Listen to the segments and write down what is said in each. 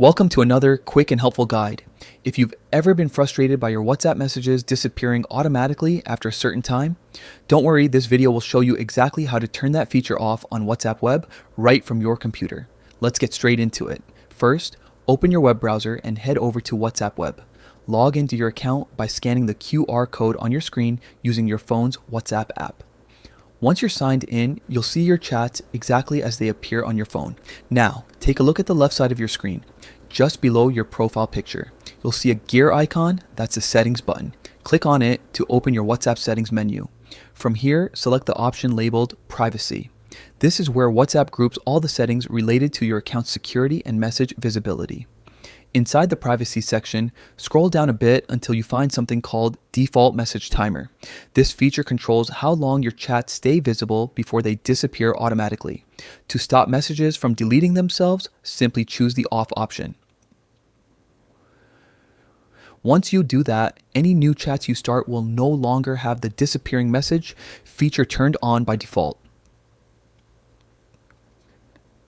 Welcome to another quick and helpful guide. If you've ever been frustrated by your WhatsApp messages disappearing automatically after a certain time, don't worry, this video will show you exactly how to turn that feature off on WhatsApp Web right from your computer. Let's get straight into it. First, open your web browser and head over to WhatsApp Web. Log into your account by scanning the QR code on your screen using your phone's WhatsApp app. Once you're signed in, you'll see your chats exactly as they appear on your phone. Now, take a look at the left side of your screen. Just below your profile picture, you'll see a gear icon. That's the settings button. Click on it to open your WhatsApp settings menu. From here, select the option labeled Privacy. This is where WhatsApp groups all the settings related to your account's security and message visibility. Inside the privacy section, scroll down a bit until you find something called Default Message Timer. This feature controls how long your chats stay visible before they disappear automatically. To stop messages from deleting themselves, simply choose the off option. Once you do that, any new chats you start will no longer have the disappearing message feature turned on by default.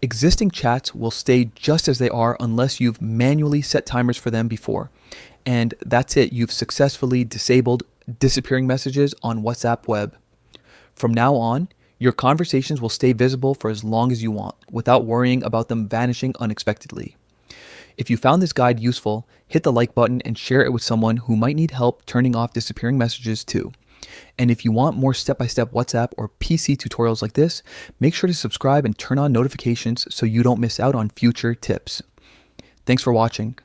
Existing chats will stay just as they are unless you've manually set timers for them before. And that's it, you've successfully disabled disappearing messages on WhatsApp Web. From now on, your conversations will stay visible for as long as you want, without worrying about them vanishing unexpectedly. If you found this guide useful, hit the like button and share it with someone who might need help turning off disappearing messages too. And if you want more step-by-step WhatsApp or PC tutorials like this, make sure to subscribe and turn on notifications so you don't miss out on future tips. Thanks for watching.